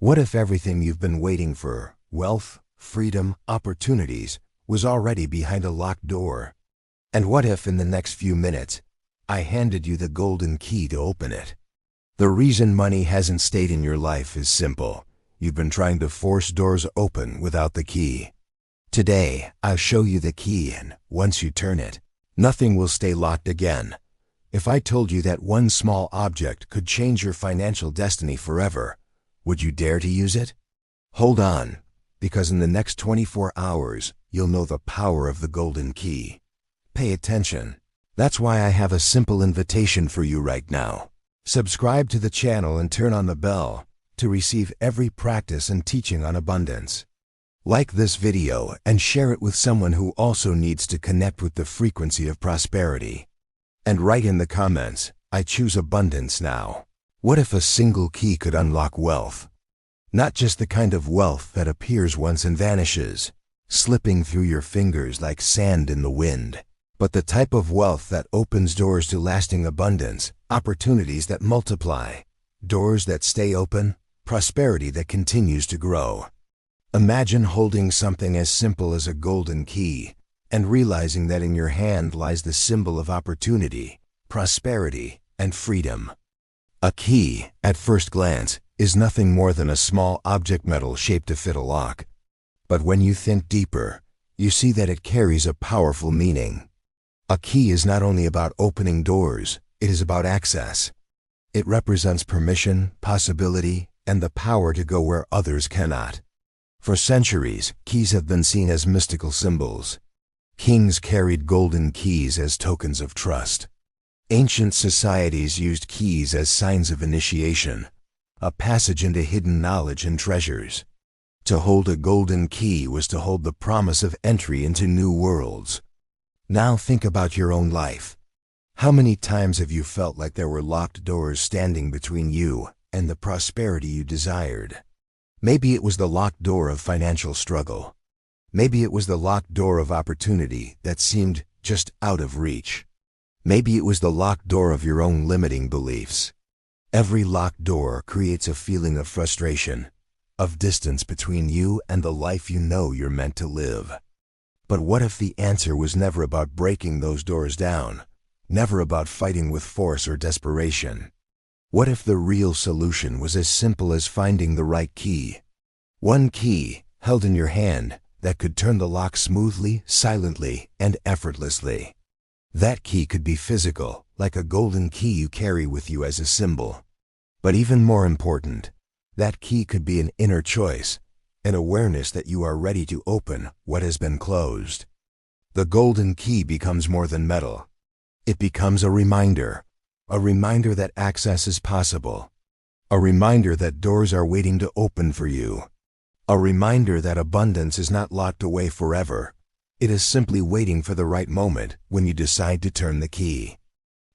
What if everything you've been waiting for, wealth, freedom, opportunities, was already behind a locked door? And what if in the next few minutes, I handed you the golden key to open it? The reason money hasn't stayed in your life is simple. You've been trying to force doors open without the key. Today, I'll show you the key, and once you turn it, nothing will stay locked again. If I told you that one small object could change your financial destiny forever, would you dare to use it? Hold on, because in the next 24 hours, you'll know the power of the golden key. Pay attention. That's why I have a simple invitation for you right now. Subscribe to the channel and turn on the bell to receive every practice and teaching on abundance. Like this video and share it with someone who also needs to connect with the frequency of prosperity. And write in the comments, I choose abundance now. What if a single key could unlock wealth? Not just the kind of wealth that appears once and vanishes, slipping through your fingers like sand in the wind, but the type of wealth that opens doors to lasting abundance, opportunities that multiply, doors that stay open, prosperity that continues to grow. Imagine holding something as simple as a golden key and realizing that in your hand lies the symbol of opportunity, prosperity, and freedom. A key, at first glance, is nothing more than a small object metal shaped to fit a lock. But when you think deeper, you see that it carries a powerful meaning. A key is not only about opening doors, it is about access. It represents permission, possibility, and the power to go where others cannot. For centuries, keys have been seen as mystical symbols. Kings carried golden keys as tokens of trust. Ancient societies used keys as signs of initiation, a passage into hidden knowledge and treasures. To hold a golden key was to hold the promise of entry into new worlds. Now think about your own life. How many times have you felt like there were locked doors standing between you and the prosperity you desired? Maybe it was the locked door of financial struggle. Maybe it was the locked door of opportunity that seemed just out of reach. Maybe it was the locked door of your own limiting beliefs. Every locked door creates a feeling of frustration, of distance between you and the life you know you're meant to live. But what if the answer was never about breaking those doors down, never about fighting with force or desperation? What if the real solution was as simple as finding the right key? One key, held in your hand, that could turn the lock smoothly, silently, and effortlessly. That key could be physical, like a golden key you carry with you as a symbol. But even more important, that key could be an inner choice, an awareness that you are ready to open what has been closed. The golden key becomes more than metal. It becomes a reminder that access is possible, a reminder that doors are waiting to open for you, a reminder that abundance is not locked away forever. It is simply waiting for the right moment when you decide to turn the key.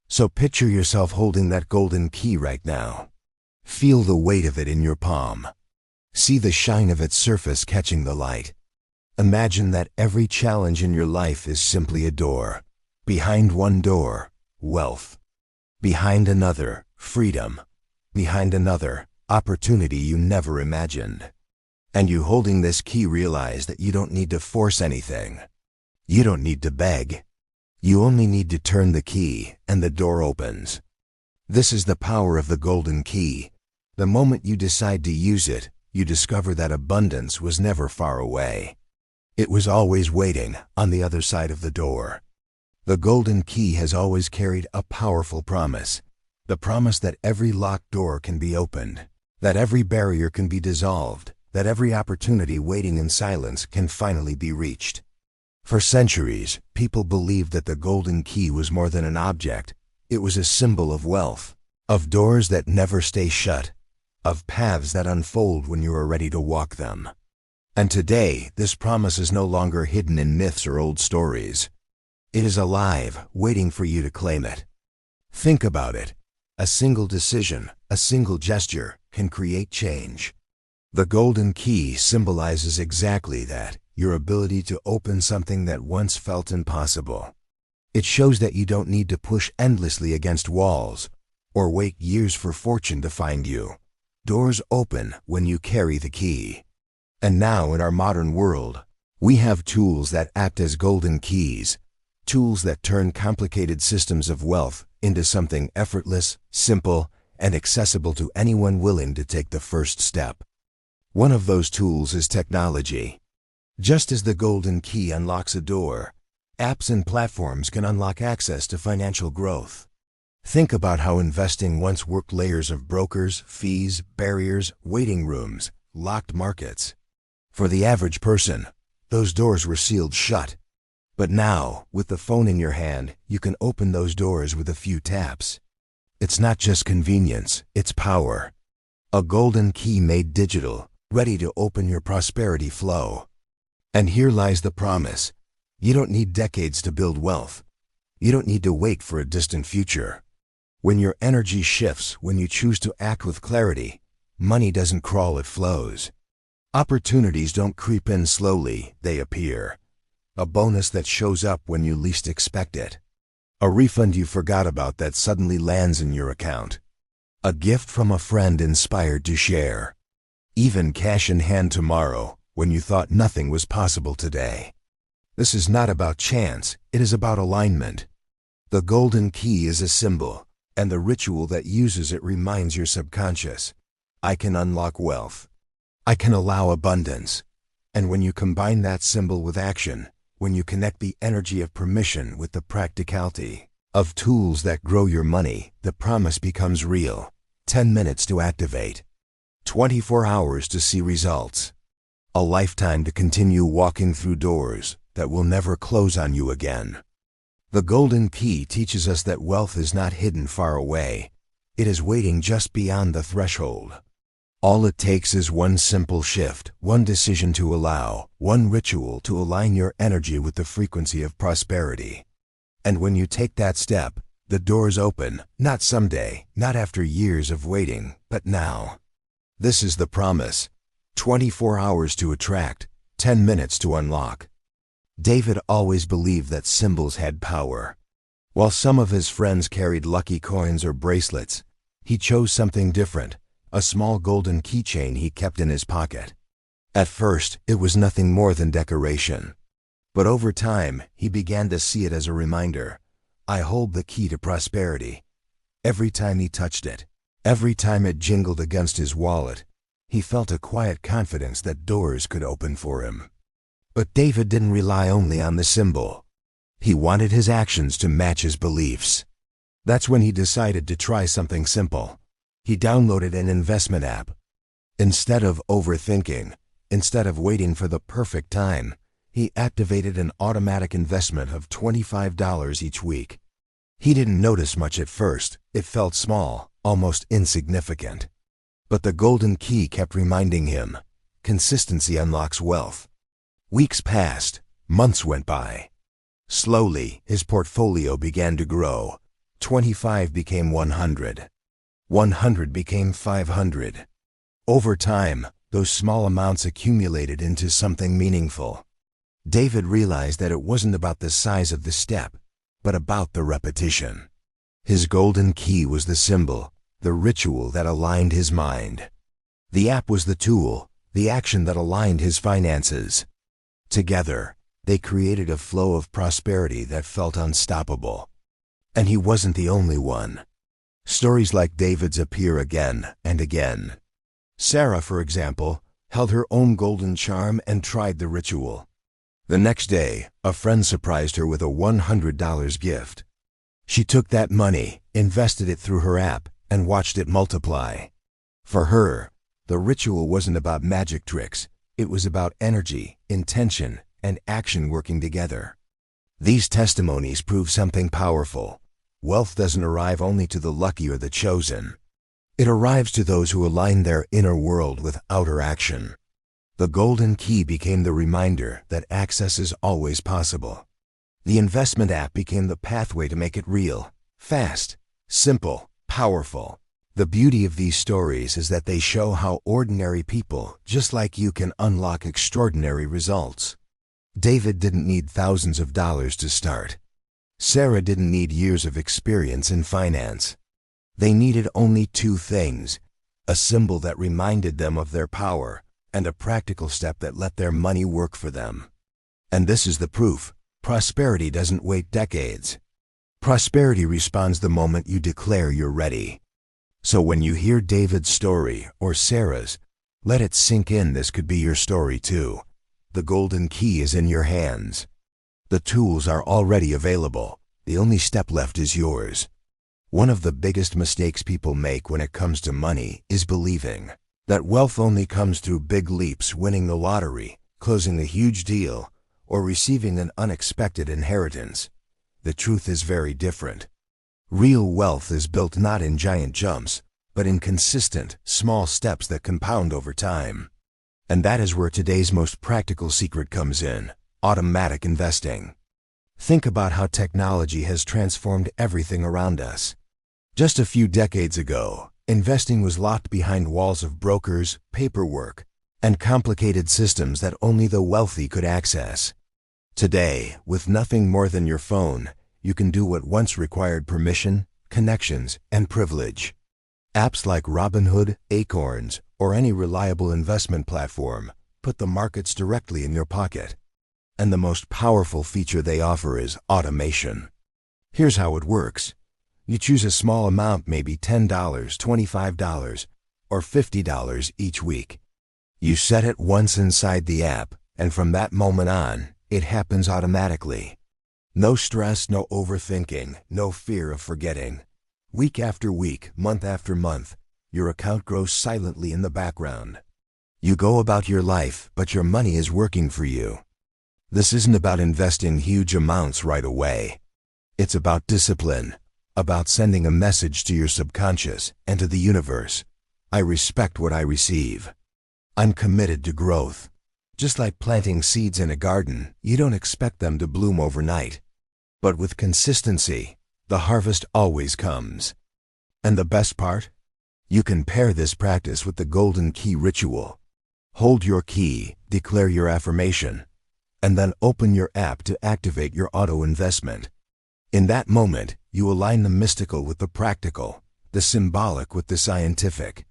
So picture yourself holding that golden key right now. Feel the weight of it in your palm. See the shine of its surface catching the light. Imagine that every challenge in your life is simply a door. Behind one door, wealth. Behind another, freedom. Behind another, opportunity you never imagined. And you holding this key realize that you don't need to force anything. You don't need to beg. You only need to turn the key and the door opens. This is the power of the golden key. The moment you decide to use it, you discover that abundance was never far away. It was always waiting on the other side of the door. The golden key has always carried a powerful promise. The promise that every locked door can be opened, that every barrier can be dissolved, that every opportunity waiting in silence can finally be reached. For centuries, people believed that the golden key was more than an object. It was a symbol of wealth, of doors that never stay shut, of paths that unfold when you are ready to walk them. And today, this promise is no longer hidden in myths or old stories. It is alive, waiting for you to claim it. Think about it. A single decision, a single gesture, can create change. The golden key symbolizes exactly that. Your ability to open something that once felt impossible. It shows that you don't need to push endlessly against walls or wait years for fortune to find you. Doors open when you carry the key. And now in our modern world, we have tools that act as golden keys, tools that turn complicated systems of wealth into something effortless, simple, and accessible to anyone willing to take the first step. One of those tools is technology. Just as the golden key unlocks a door, apps and platforms can unlock access to financial growth. Think about how investing once worked layers of brokers, fees, barriers, waiting rooms, locked markets. For the average person, those doors were sealed shut. But now, with the phone in your hand, you can open those doors with a few taps. It's not just convenience, it's power. A golden key made digital, ready to open your prosperity flow. And here lies the promise. You don't need decades to build wealth. You don't need to wait for a distant future. When your energy shifts, when you choose to act with clarity, money doesn't crawl, it flows. Opportunities don't creep in slowly, they appear. A bonus that shows up when you least expect it. A refund you forgot about that suddenly lands in your account. A gift from a friend inspired to share. Even cash in hand tomorrow, when you thought nothing was possible today. This is not about chance, it is about alignment. The golden key is a symbol, and the ritual that uses it reminds your subconscious, I can unlock wealth. I can allow abundance. And when you combine that symbol with action, when you connect the energy of permission with the practicality of tools that grow your money, the promise becomes real. 10 minutes to activate. 24 hours to see results. A lifetime to continue walking through doors that will never close on you again. The golden key teaches us that wealth is not hidden far away. It is waiting just beyond the threshold. All it takes is one simple shift, one decision to allow, one ritual to align your energy with the frequency of prosperity. And when you take that step, the doors open, not someday, not after years of waiting, but now. This is the promise. 24 hours to attract, 10 minutes to unlock. David always believed that symbols had power. While some of his friends carried lucky coins or bracelets, he chose something different, a small golden keychain he kept in his pocket. At first, it was nothing more than decoration. But over time, he began to see it as a reminder. I hold the key to prosperity. Every time he touched it, every time it jingled against his wallet, he felt a quiet confidence that doors could open for him. But David didn't rely only on the symbol. He wanted his actions to match his beliefs. That's when he decided to try something simple. He downloaded an investment app. Instead of overthinking, instead of waiting for the perfect time, he activated an automatic investment of $25 each week. He didn't notice much at first. It felt small, almost insignificant. But the golden key kept reminding him, consistency unlocks wealth. Weeks passed, months went by. Slowly, his portfolio began to grow. 25 became 100. 100 became 500. Over time, those small amounts accumulated into something meaningful. David realized that it wasn't about the size of the step, but about the repetition. His golden key was the symbol, the ritual that aligned his mind. The app was the tool, the action that aligned his finances. Together, they created a flow of prosperity that felt unstoppable. And he wasn't the only one. Stories like David's appear again and again. Sarah, for example, held her own golden charm and tried the ritual. The next day, a friend surprised her with a $100 gift. She took that money, invested it through her app, and watched it multiply. For her, the ritual wasn't about magic tricks. It was about energy, intention, and action working together. These testimonies prove something powerful. Wealth doesn't arrive only to the lucky or the chosen. It arrives to those who align their inner world with outer action. The golden key became the reminder that access is always possible. The investment app became the pathway to make it real, fast, simple, powerful. The beauty of these stories is that they show how ordinary people, just like you, can unlock extraordinary results. David didn't need thousands of dollars to start. Sarah didn't need years of experience in finance. They needed only two things: a symbol that reminded them of their power, and a practical step that let their money work for them. And this is the proof: prosperity doesn't wait decades. Prosperity responds the moment you declare you're ready. So when you hear David's story or Sarah's, let it sink in. This could be your story too. The golden key is in your hands. The tools are already available. The only step left is yours. One of the biggest mistakes people make when it comes to money is believing that wealth only comes through big leaps, winning the lottery, closing a huge deal, or receiving an unexpected inheritance. The truth is very different. Real wealth is built not in giant jumps, but in consistent, small steps that compound over time. And that is where today's most practical secret comes in: automatic investing. Think about how technology has transformed everything around us. Just a few decades ago, investing was locked behind walls of brokers, paperwork, and complicated systems that only the wealthy could access. Today, with nothing more than your phone, you can do what once required permission, connections, and privilege. Apps like Robinhood, Acorns, or any reliable investment platform put the markets directly in your pocket. And the most powerful feature they offer is automation. Here's how it works. You choose a small amount, maybe $10, $25, or $50 each week. You set it once inside the app, and from that moment on, it happens automatically. No stress, no overthinking, no fear of forgetting. Week after week, month after month, your account grows silently in the background. You go about your life, but your money is working for you. This isn't about investing huge amounts right away. It's about discipline, about sending a message to your subconscious and to the universe. I respect what I receive. I'm committed to growth. Just like planting seeds in a garden, you don't expect them to bloom overnight. But with consistency, the harvest always comes. And the best part? You can pair this practice with the golden key ritual. Hold your key, declare your affirmation, and then open your app to activate your auto investment. In that moment, you align the mystical with the practical, the symbolic with the scientific.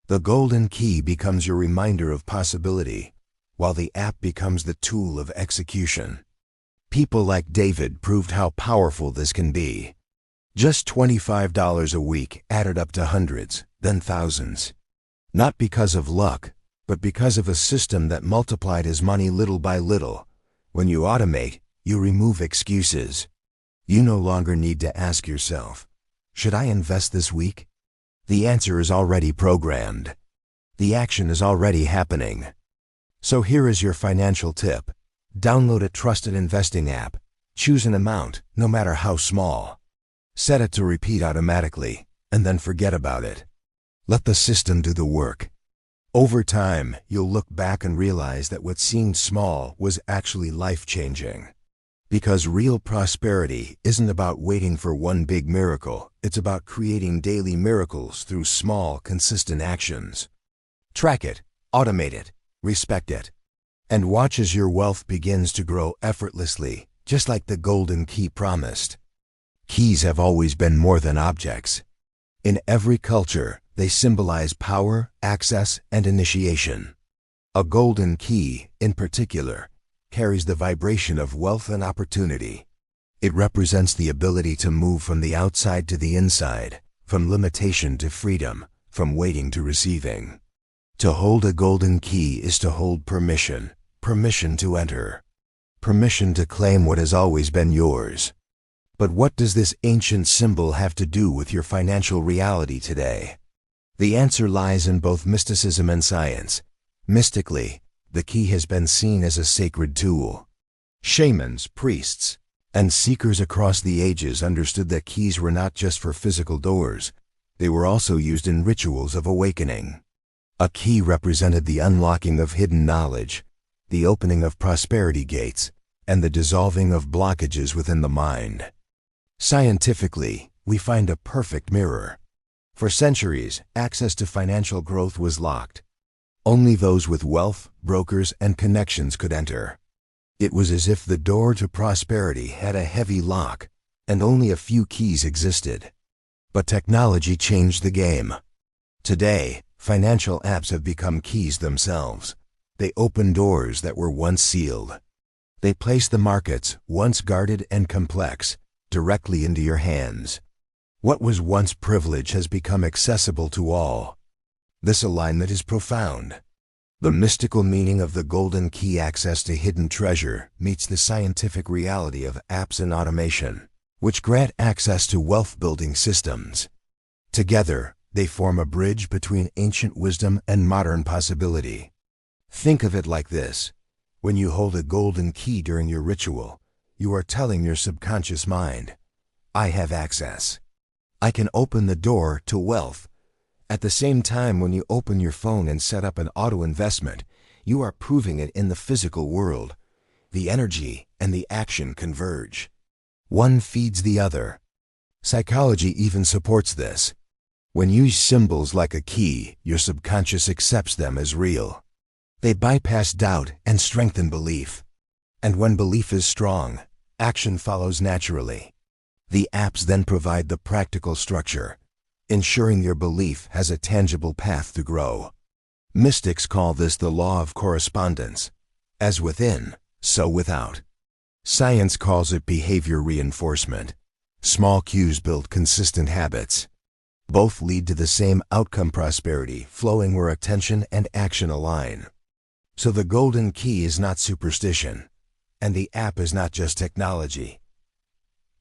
The golden key becomes your reminder of possibility, while the app becomes the tool of execution. People like David proved how powerful this can be. Just $25 a week added up to hundreds, then thousands. Not because of luck, but because of a system that multiplied his money little by little. When you automate, you remove excuses. You no longer need to ask yourself, should I invest this week? The answer is already programmed. The action is already happening. So here is your financial tip. Download a trusted investing app. Choose an amount, no matter how small. Set it to repeat automatically, and then forget about it. Let the system do the work. Over time, you'll look back and realize that what seemed small was actually life-changing. Because real prosperity isn't about waiting for one big miracle. It's about creating daily miracles through small, consistent actions. Track it, automate it, respect it, and watch as your wealth begins to grow effortlessly, just like the golden key promised. Keys have always been more than objects. In every culture, they symbolize power, access, and initiation. A golden key, in particular, carries the vibration of wealth and opportunity. It represents the ability to move from the outside to the inside, from limitation to freedom, from waiting to receiving. To hold a golden key is to hold permission, permission to enter, permission to claim what has always been yours. But what does this ancient symbol have to do with your financial reality today? The answer lies in both mysticism and science. Mystically, the key has been seen as a sacred tool. Shamans, priests, and seekers across the ages understood that keys were not just for physical doors. They were also used in rituals of awakening. A key represented the unlocking of hidden knowledge, the opening of prosperity gates, and the dissolving of blockages within the mind. Scientifically, we find a perfect mirror. For centuries, access to financial growth was locked. Only those with wealth, brokers, and connections could enter. It was as if the door to prosperity had a heavy lock, and only a few keys existed. But technology changed the game. Today, Financial apps have become keys themselves. They open doors that were once sealed. They place the markets, once guarded and complex, directly into your hands. What was once privilege has become accessible to all. This alignment is profound. The mystical meaning of the golden key, access to hidden treasure, meets the scientific reality of apps and automation, which grant access to wealth-building systems. Together, they form a bridge between ancient wisdom and modern possibility. Think of it like this. When you hold a golden key during your ritual, you are telling your subconscious mind, I have access. I can open the door to wealth. At the same time, when you open your phone and set up an auto investment, you are proving it in the physical world. The energy and the action converge. One feeds the other. Psychology even supports this. When you use symbols like a key, your subconscious accepts them as real. They bypass doubt and strengthen belief. And when belief is strong, action follows naturally. The apps then provide the practical structure, ensuring your belief has a tangible path to grow. Mystics call this the law of correspondence. As within, so without. Science calls it behavior reinforcement. Small cues build consistent habits. Both lead to the same outcome, prosperity, flowing where attention and action align. So the golden key is not superstition, and the app is not just technology.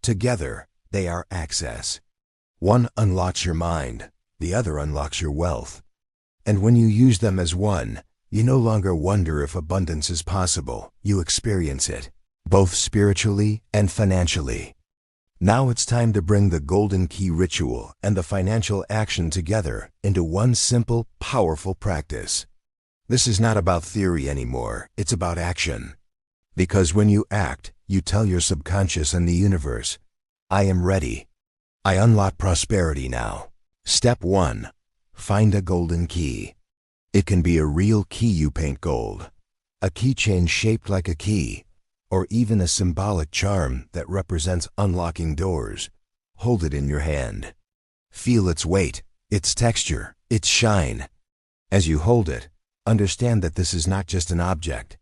Together, they are access. One unlocks your mind, the other unlocks your wealth. And when you use them as one, you no longer wonder if abundance is possible. You experience it, both spiritually and financially. Now it's time to bring the golden key ritual and the financial action together into one simple, powerful practice. This is not about theory anymore, it's about action. Because when you act, you tell your subconscious and the universe, I am ready. I unlock prosperity now. Step 1. Find a golden key. It can be a real key you paint gold, a keychain shaped like a key, or even a symbolic charm that represents unlocking doors. Hold it in your hand. Feel its weight, its texture, its shine. As you hold it, understand that this is not just an object.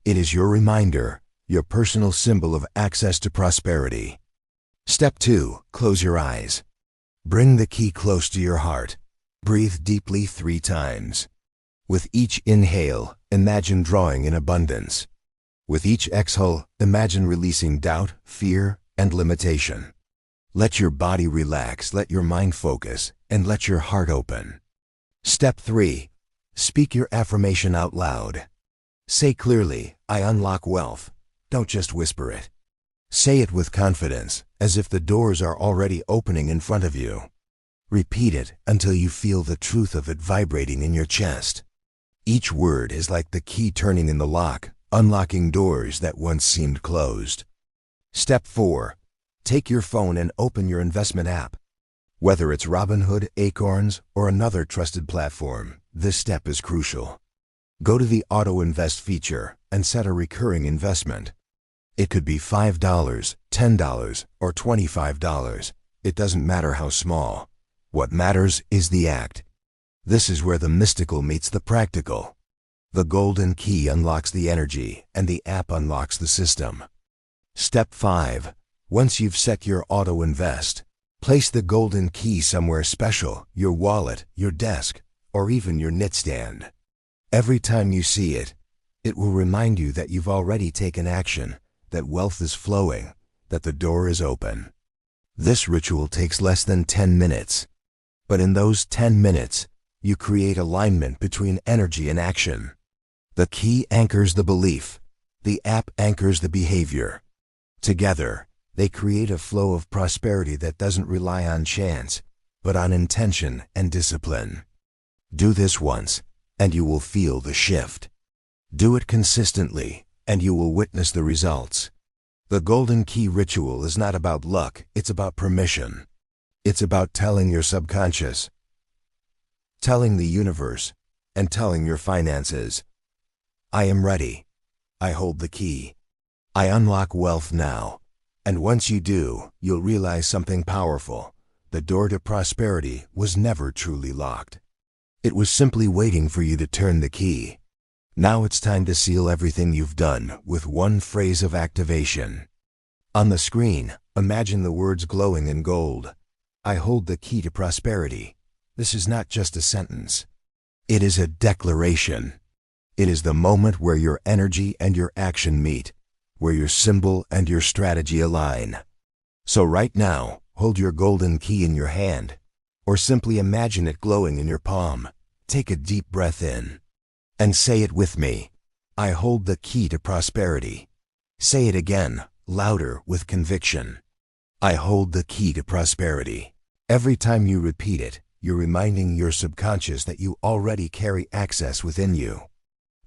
It is your reminder, your personal symbol of access to prosperity. Step 2. Close your eyes. Bring the key close to your heart. Breathe deeply 3 times. With each inhale, imagine drawing in abundance. With each exhale, imagine releasing doubt, fear, and limitation. Let your body relax, let your mind focus, and let your heart open. Step 3. Speak your affirmation out loud. Say clearly, I unlock wealth. Don't just whisper it. Say it with confidence, as if the doors are already opening in front of you. Repeat it until you feel the truth of it vibrating in your chest. Each word is like the key turning in the lock, unlocking doors that once seemed closed. Step 4. Take your phone and open your investment app. Whether it's Robinhood, Acorns, or another trusted platform, this step is crucial. Go to the Auto Invest feature and set a recurring investment. It could be $5, $10, or $25. It doesn't matter how small. What matters is the act. This is where the mystical meets the practical. The golden key unlocks the energy, and the app unlocks the system. Step 5. Once you've set your auto invest, place the golden key somewhere special, your wallet, your desk, or even your nightstand. Every time you see it, it will remind you that you've already taken action, that wealth is flowing, that the door is open. This ritual takes less than 10 minutes. But in those 10 minutes, you create alignment between energy and action. The key anchors the belief. The app anchors the behavior. Together, they create a flow of prosperity that doesn't rely on chance, but on intention and discipline. Do this once, and you will feel the shift. Do it consistently, and you will witness the results. The golden key ritual is not about luck, it's about permission. It's about telling your subconscious, telling the universe, and telling your finances, I am ready. I hold the key. I unlock wealth now. And once you do, you'll realize something powerful. The door to prosperity was never truly locked. It was simply waiting for you to turn the key. Now it's time to seal everything you've done with one phrase of activation. On the screen, imagine the words glowing in gold. I hold the key to prosperity. This is not just a sentence. It is a declaration. It is the moment where your energy and your action meet, where your symbol and your strategy align. So right now, hold your golden key in your hand, or simply imagine it glowing in your palm. Take a deep breath in, and say it with me. I hold the key to prosperity. Say it again, louder with conviction. I hold the key to prosperity. Every time you repeat it, you're reminding your subconscious that you already carry access within you.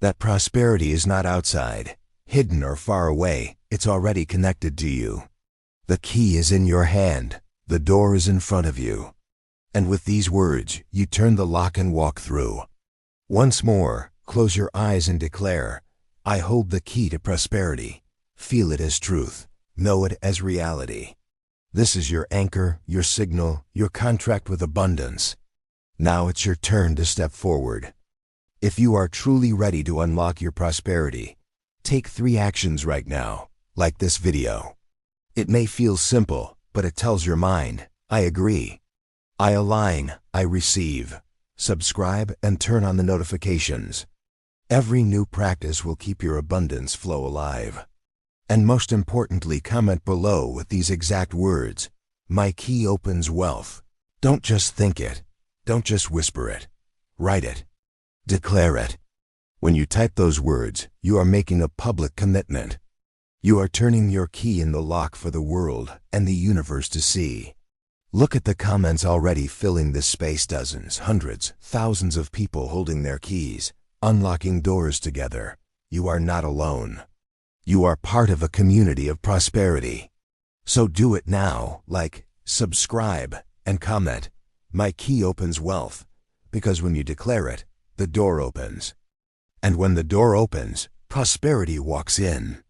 That prosperity is not outside, hidden or far away, it's already connected to you. The key is in your hand, the door is in front of you. And with these words, you turn the lock and walk through. Once more, close your eyes and declare, I hold the key to prosperity. Feel it as truth. Know it as reality. This is your anchor, your signal, your contract with abundance. Now it's your turn to step forward. If you are truly ready to unlock your prosperity, take 3 actions right now, like this video. It may feel simple, but it tells your mind, I agree. I align, I receive. Subscribe and turn on the notifications. Every new practice will keep your abundance flow alive. And most importantly, comment below with these exact words. My key opens wealth. Don't just think it. Don't just whisper it. Write it. Declare it. When you type those words, you are making a public commitment. You are turning your key in the lock for the world and the universe to see. Look at the comments already filling this space. Dozens, hundreds, thousands of people holding their keys, unlocking doors together. You are not alone. You are part of a community of prosperity. So do it now, like, subscribe, and comment. My key opens wealth, because when you declare it, the door opens. And when the door opens, prosperity walks in.